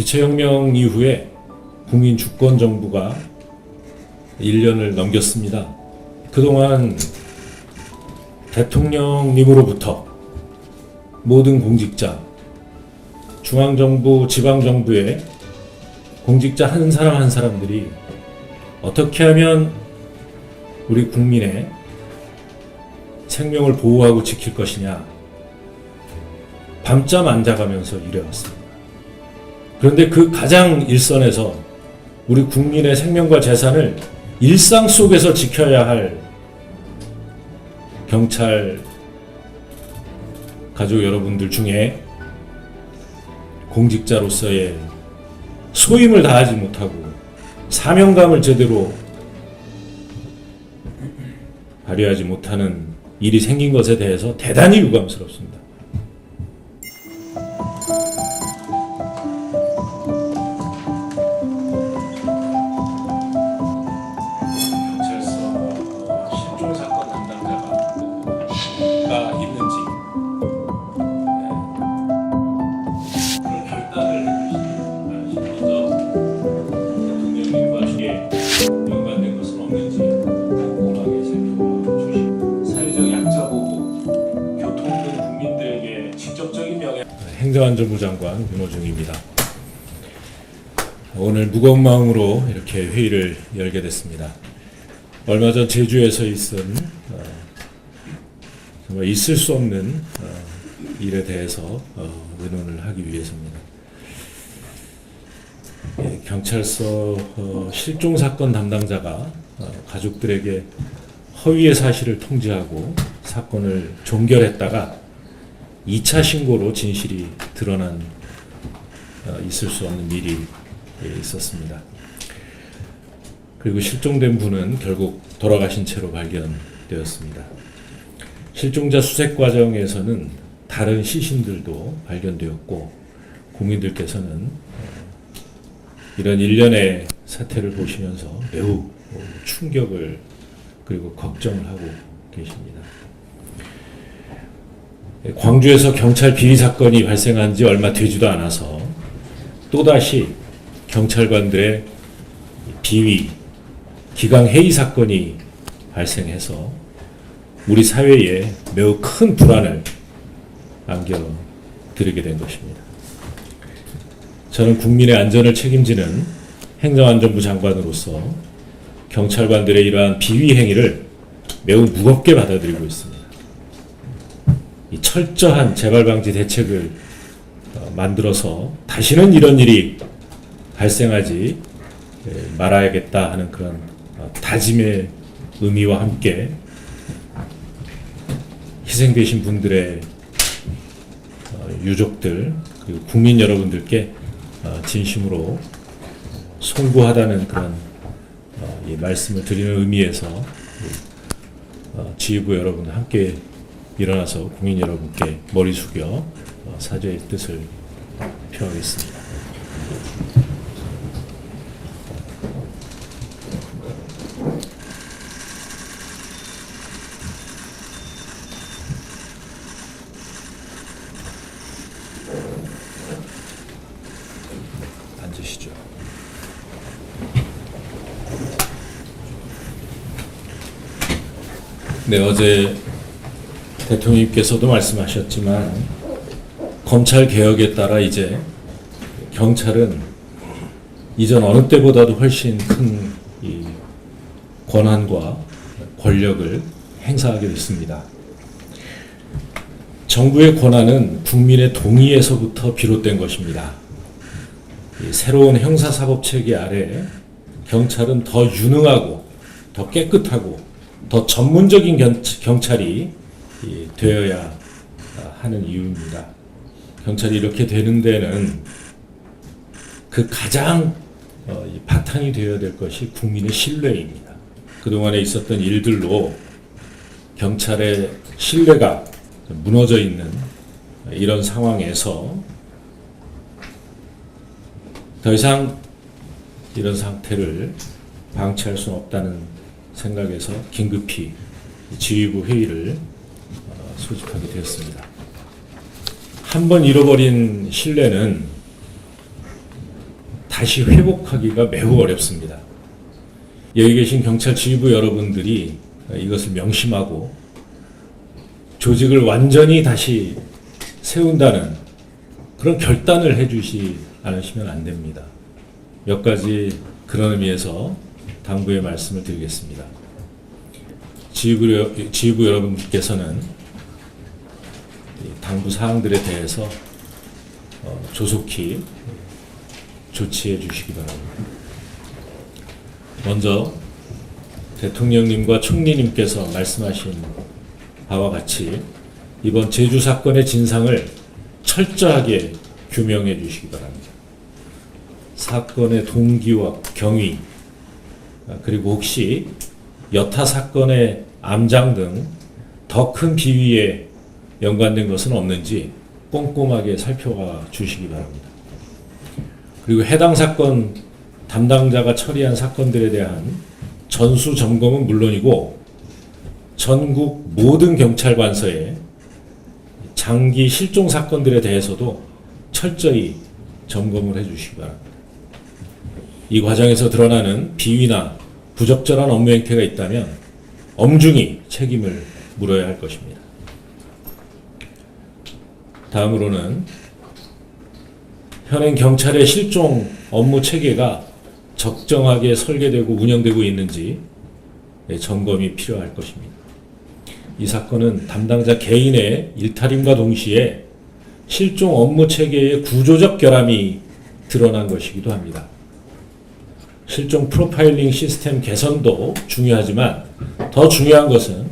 기체혁명 이후에 국민 주권 정부가 1년을 넘겼습니다. 그동안 대통령님으로부터 모든 공직자, 중앙정부, 지방정부의 공직자 한 사람 한 사람들이 어떻게 하면 우리 국민의 생명을 보호하고 지킬 것이냐 밤잠 안 자가면서 일해왔습니다. 그런데 그 가장 일선에서 우리 국민의 생명과 재산을 일상 속에서 지켜야 할 경찰 가족 여러분들 중에 공직자로서의 소임을 다하지 못하고 사명감을 제대로 발휘하지 못하는 일이 생긴 것에 대해서 대단히 유감스럽습니다. 행정안전부 장관 윤호중입니다. 오늘 무거운 마음으로 이렇게 회의를 열게 됐습니다. 얼마 전 제주에서 있은 정말 있을 수 없는 일에 대해서 의논을 하기 위해서입니다. 경찰서 실종 사건 담당자가 가족들에게 허위의 사실을 통지하고 사건을 종결했다가 2차 신고로 진실이 드러난 있을 수 없는 일이 있었습니다. 그리고 실종된 분은 결국 돌아가신 채로 발견되었습니다. 실종자 수색 과정에서는 다른 시신들도 발견되었고 국민들께서는 이런 일련의 사태를 보시면서 매우 충격을 그리고 걱정을 하고 계십니다. 광주에서 경찰 비리 사건이 발생한 지 얼마 되지도 않아서 또다시 경찰관들의 비위, 기강해이 사건이 발생해서 우리 사회에 매우 큰 불안을 안겨드리게 된 것입니다. 저는 국민의 안전을 책임지는 행정안전부 장관으로서 경찰관들의 이러한 비위 행위를 매우 무겁게 받아들이고 있습니다. 이 철저한 재발방지 대책을 만들어서 다시는 이런 일이 발생하지 말아야겠다 하는 그런 다짐의 의미와 함께 희생되신 분들의 유족들 그리고 국민 여러분들께 진심으로 송구하다는 그런 이 말씀을 드리는 의미에서 지휘부 여러분 함께 일어나서 국민 여러분께 머리 숙여 사죄의 뜻을 표하겠습니다. 앉으시죠. 네, 어제 대통령님께서도 말씀하셨지만 검찰 개혁에 따라 이제 경찰은 이전 어느 때보다도 훨씬 큰 이 권한과 권력을 행사하게 됐습니다. 정부의 권한은 국민의 동의에서부터 비롯된 것입니다. 이 새로운 형사사법체계 아래 경찰은 더 유능하고 더 깨끗하고 더 전문적인 경찰이 되어야 하는 이유입니다. 경찰이 이렇게 되는 데는 그 가장 바탕이 되어야 될 것이 국민의 신뢰입니다. 그동안에 있었던 일들로 경찰의 신뢰가 무너져 있는 이런 상황에서 더 이상 이런 상태를 방치할 수 없다는 생각에서 긴급히 지휘부 회의를 소집하게 되었습니다. 한 번 잃어버린 신뢰는 다시 회복하기가 매우 어렵습니다. 여기 계신 경찰 지휘부 여러분들이 이것을 명심하고 조직을 완전히 다시 세운다는 그런 결단을 해주시 않으시면 안 됩니다. 몇 가지 그런 의미에서 당부의 말씀을 드리겠습니다. 지휘부 여러분께서는 당부 사항들에 대해서 조속히 조치해 주시기 바랍니다. 먼저 대통령님과 총리님께서 말씀하신 바와 같이 이번 제주 사건의 진상을 철저하게 규명해 주시기 바랍니다. 사건의 동기와 경위, 그리고 혹시 여타 사건의 암장 등 더 큰 비위에 연관된 것은 없는지 꼼꼼하게 살펴봐 주시기 바랍니다. 그리고 해당 사건 담당자가 처리한 사건들에 대한 전수 점검은 물론이고 전국 모든 경찰관서에 장기 실종 사건들에 대해서도 철저히 점검을 해주시기 바랍니다. 이 과정에서 드러나는 비위나 부적절한 업무 행태가 있다면 엄중히 책임을 물어야 할 것입니다. 다음으로는 현행 경찰의 실종 업무 체계가 적정하게 설계되고 운영되고 있는지 점검이 필요할 것입니다. 이 사건은 담당자 개인의 일탈임과 동시에 실종 업무 체계의 구조적 결함이 드러난 것이기도 합니다. 실종 프로파일링 시스템 개선도 중요하지만 더 중요한 것은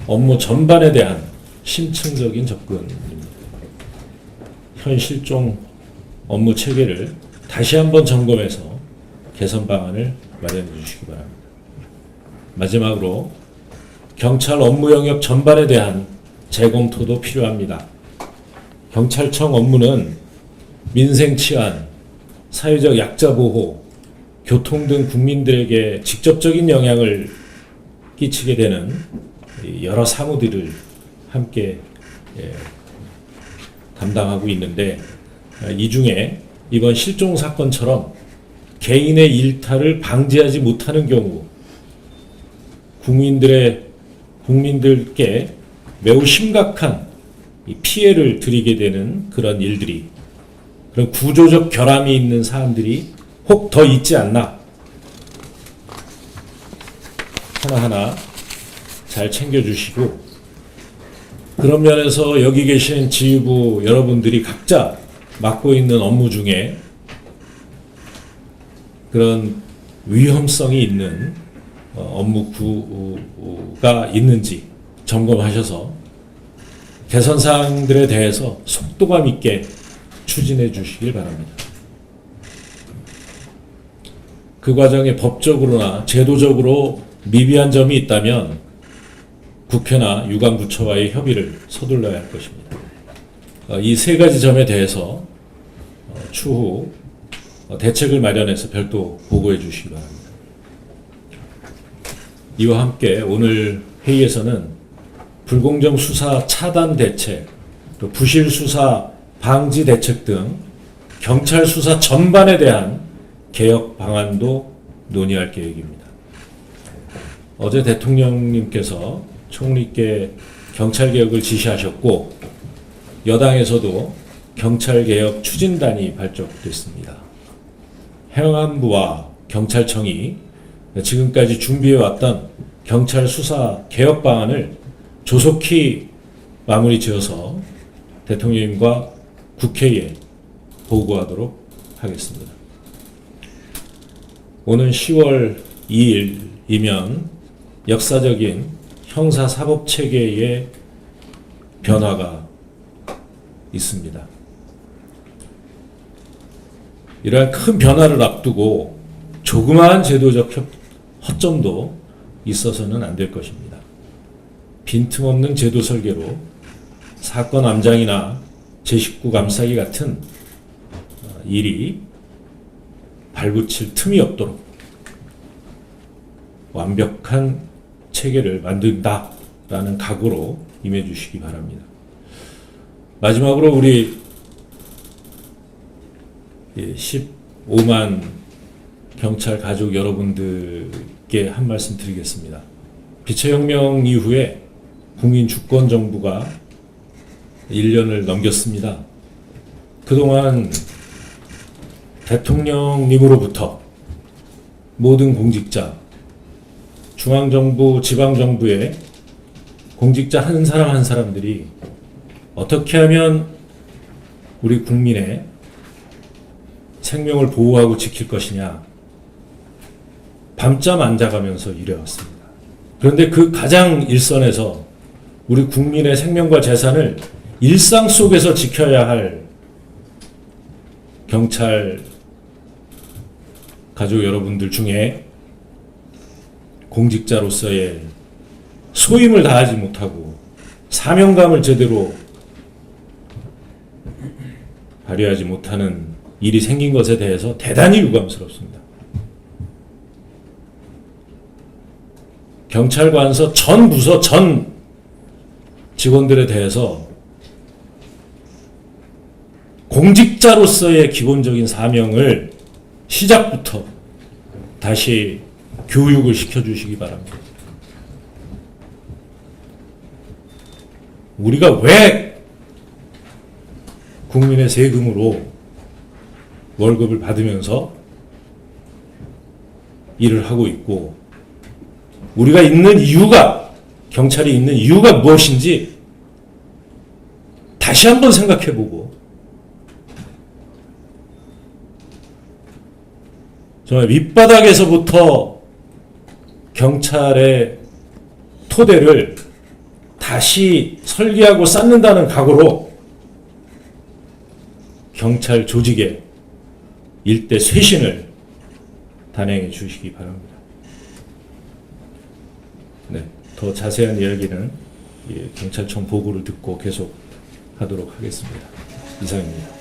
업무 전반에 대한 심층적인 접근입니다. 현 실종 업무 체계를 다시 한번 점검해서 개선 방안을 마련해 주시기 바랍니다. 마지막으로 경찰 업무 영역 전반에 대한 재검토도 필요합니다. 경찰청 업무는 민생 치안, 사회적 약자 보호, 교통 등 국민들에게 직접적인 영향을 끼치게 되는 여러 사무들을 함께 담당하고 있는데 이 중에 이번 실종 사건처럼 개인의 일탈을 방지하지 못하는 경우 국민들께 매우 심각한 피해를 드리게 되는 그런 일들이, 그런 구조적 결함이 있는 사안들이 혹 더 있지 않나 하나하나 잘 챙겨주시고, 그런 면에서 여기 계신 지휘부 여러분들이 각자 맡고 있는 업무 중에 그런 위험성이 있는 업무가 있는지 점검하셔서 개선사항들에 대해서 속도감 있게 추진해 주시길 바랍니다. 그 과정에 법적으로나 제도적으로 미비한 점이 있다면 국회나 유관부처와의 협의를 서둘러야 할 것입니다. 이 세 가지 점에 대해서 추후 대책을 마련해서 별도 보고해 주시기 바랍니다. 이와 함께 오늘 회의에서는 불공정 수사 차단 대책, 또 부실 수사 방지 대책 등 경찰 수사 전반에 대한 개혁 방안도 논의할 계획입니다. 어제 대통령님께서 총리께 경찰개혁을 지시하셨고 여당에서도 경찰개혁 추진단이 발족됐습니다. 행안부와 경찰청이 지금까지 준비해왔던 경찰 수사 개혁 방안을 조속히 마무리 지어서 대통령님과 국회에 보고하도록 하겠습니다. 오는 10월 2일이면 역사적인 형사사법체계의 변화가 있습니다. 이러한 큰 변화를 앞두고 조그마한 제도적 허점도 있어서는 안 될 것입니다. 빈틈없는 제도 설계로 사건 암장이나 제19 감싸기 같은 일이 발붙일 틈이 없도록 완벽한 체계를 만든다라는 각오로 임해 주시기 바랍니다. 마지막으로 우리 5만 경찰 가족 여러분들께 한 말씀 드리겠습니다. 비체혁명 이후에 국민 주권 정부가 1년을 넘겼습니다. 그동안 대통령님으로부터 모든 공직자, 중앙정부, 지방정부의 공직자 한 사람 한 사람들이 어떻게 하면 우리 국민의 생명을 보호하고 지킬 것이냐, 밤잠 안 자가면서 일해왔습니다. 그런데 그 가장 일선에서 우리 국민의 생명과 재산을 일상 속에서 지켜야 할 경찰 가족 여러분들 중에 공직자로서의 소임을 다하지 못하고 사명감을 제대로 발휘하지 못하는 일이 생긴 것에 대해서 대단히 유감스럽습니다. 경찰관서 전 부서 전 직원들에 대해서 공직자로서의 기본적인 사명을 시작부터 다시 교육을 시켜주시기 바랍니다. 우리가 왜 국민의 세금으로 월급을 받으면서 일을 하고 있고, 우리가 있는 이유가, 경찰이 있는 이유가 무엇인지 다시 한번 생각해보고, 정말 밑바닥에서부터 경찰의 토대를 다시 설계하고 쌓는다는 각오로 경찰 조직의 일대 쇄신을 단행해 주시기 바랍니다. 네, 더 자세한 이야기는 경찰청 보고를 듣고 계속 하도록 하겠습니다. 이상입니다.